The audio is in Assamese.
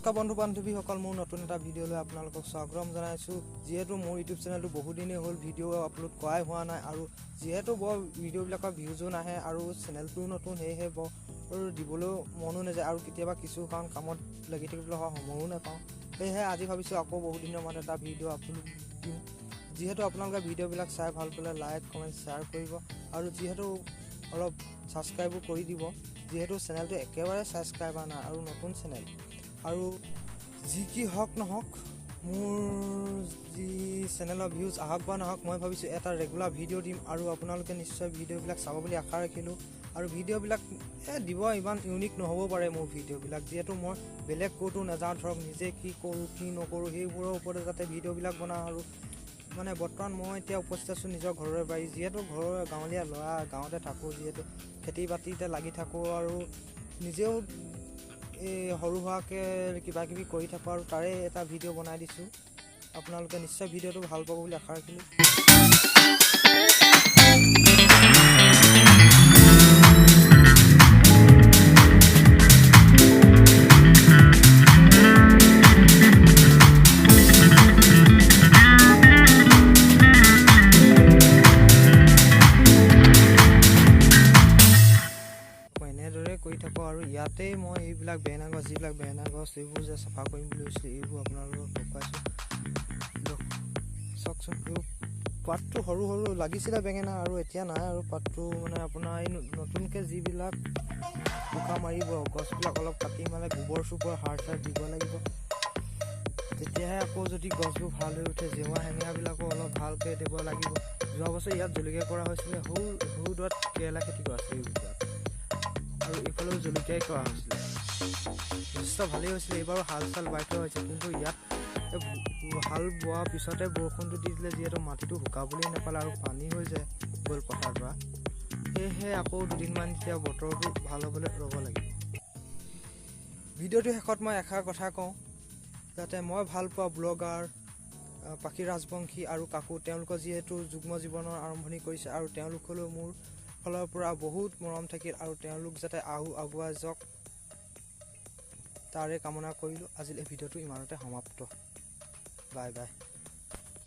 নমস্কাৰ বন্ধু বান্ধৱীসকল, মোৰ নতুন এটা ভিডিঅ'লৈ আপোনালোকক স্বাগতম জনাইছোঁ। যিহেতু মোৰ ইউটিউব চেনেলটো বহুদিনেই হ'ল ভিডিঅ' আপলোড কৰাই হোৱা নাই, আৰু যিহেতু বৰ ভিডিঅ'বিলাকৰ ভিউজো নাহে আৰু চেনেলটোও নতুন, সেয়েহে বৰ দিবলৈও মনো নাযায় আৰু কেতিয়াবা কিছু কাৰণ কামত লাগি থাকিবলৈ হোৱা সময়ো নাপাওঁ। সেয়েহে আজি ভাবিছোঁ আকৌ বহুদিনৰ মূৰত এটা ভিডিঅ' আপলোড দিওঁ। যিহেতু আপোনালোকে ভিডিঅ'বিলাক চাই ভাল পালে লাইক কমেণ্ট শ্বেয়াৰ কৰিব, আৰু যিহেতু অলপ ছাবস্ক্ৰাইবো কৰি দিব। যিহেতু চেনেলটো একেবাৰে ছাবস্ক্ৰাইবাৰ নাই আৰু নতুন চেনেল, আৰু যি কি হওক নহওক, মোৰ যি চেনেলৰ ভিউজ আহক বা নহওক, মই ভাবিছোঁ এটা ৰেগুলাৰ ভিডিঅ' দিম আৰু আপোনালোকে নিশ্চয় ভিডিঅ'বিলাক চাব বুলি আশা ৰাখিলোঁ। আৰু ভিডিঅ'বিলাক দিব, ইমান ইউনিক নহ'ব পাৰে মোৰ ভিডিঅ'বিলাক, যিহেতু মই বেলেগ ক'তো নাযাওঁ, ধৰক নিজে কি কৰোঁ কি নকৰোঁ সেইবোৰৰ ওপৰতে যাতে ভিডিঅ'বিলাক বনাওঁ। আৰু মানে বৰ্তমান মই এতিয়া উপস্থিত আছোঁ নিজৰ ঘৰৰে বাৰী, যিহেতু ঘৰৰ গাঁৱলীয়া ল'ৰা, গাঁৱতে থাকোঁ, যিহেতু খেতি বাতিতে লাগি থাকোঁ আৰু নিজেও এই সৰু সুৰাকৈ কিবা কিবি কৰি থাকোঁ, আৰু তাৰে এটা ভিডিঅ' বনাই দিছোঁ। আপোনালোকে নিশ্চয় ভিডিঅ'টো ভাল পাব বুলি আশা ৰাখিলোঁ। এনেদৰে কৰি থাকোঁ, আৰু ইয়াতেই মই এইবিলাক বেঙেনা গছ, যিবিলাক বেঙেনা গছ এইবোৰ যে চাফা কৰিম বুলি কৈছিলোঁ, এইবোৰ আপোনালোকক দেখুৱাইছোঁ। চাওকচোন, এইবোৰ পাতটো সৰু সৰু লাগিছিলে বেঙেনা, আৰু এতিয়া নাই, আৰু পাতটো মানে আপোনাৰ এই নতুনকৈ যিবিলাক পোখা মাৰিব, গছবিলাক অলপ কাটি মানে গোবৰ চোবৰ সাৰ চাৰ দিব লাগিব, তেতিয়াহে আকৌ যদি গছবোৰ ভাল হৈ উঠে। জেওৰা হেঙেৰাবিলাকো অলপ ভালকৈ দিব লাগিব। যোৱা বছৰ ইয়াত জলকীয়া কৰা হৈছিলে, সৰু দূৰত কেৰেলা খেতি কৰা আছিলে, এইবোৰ আৰু এইফালেও জলকীয়াই কৰা হৈছিলে, যথেষ্ট ভালেই হৈছিলে। এইবাৰো হাল চাল বাই থোৱা হৈছে, কিন্তু ইয়াত হাল বোৱাৰ পিছতে বৰষুণটো দি দিলে, যিহেতু মাটিটো শুকাবলৈ নাপালে আৰু পানী হৈ যায় গ'ল পথাৰৰ পৰা, সেয়েহে আকৌ দুদিনমান এতিয়া বতৰটো ভাল হ'বলৈ ৰ'ব লাগিব। ভিডিঅ'টোৰ শেষত মই এষাৰ কথা কওঁ, যাতে মই ভাল পোৱা ব্লগাৰ পাখি ৰাজবংশী আৰু কাকু, তেওঁলোকৰ যিহেতু যুগ্ম জীৱনৰ আৰম্ভণি কৰিছে, আৰু তেওঁলোকলৈও মোৰ ফালৰ পৰা বহুত মৰম থাকিল, আৰু তেওঁলোক যাতে আগুৱাই যাওক তাৰে কামনা কৰিলোঁ। আজিলৈ ভিডিঅ'টো ইমানতে সমাপ্ত। Bye bye.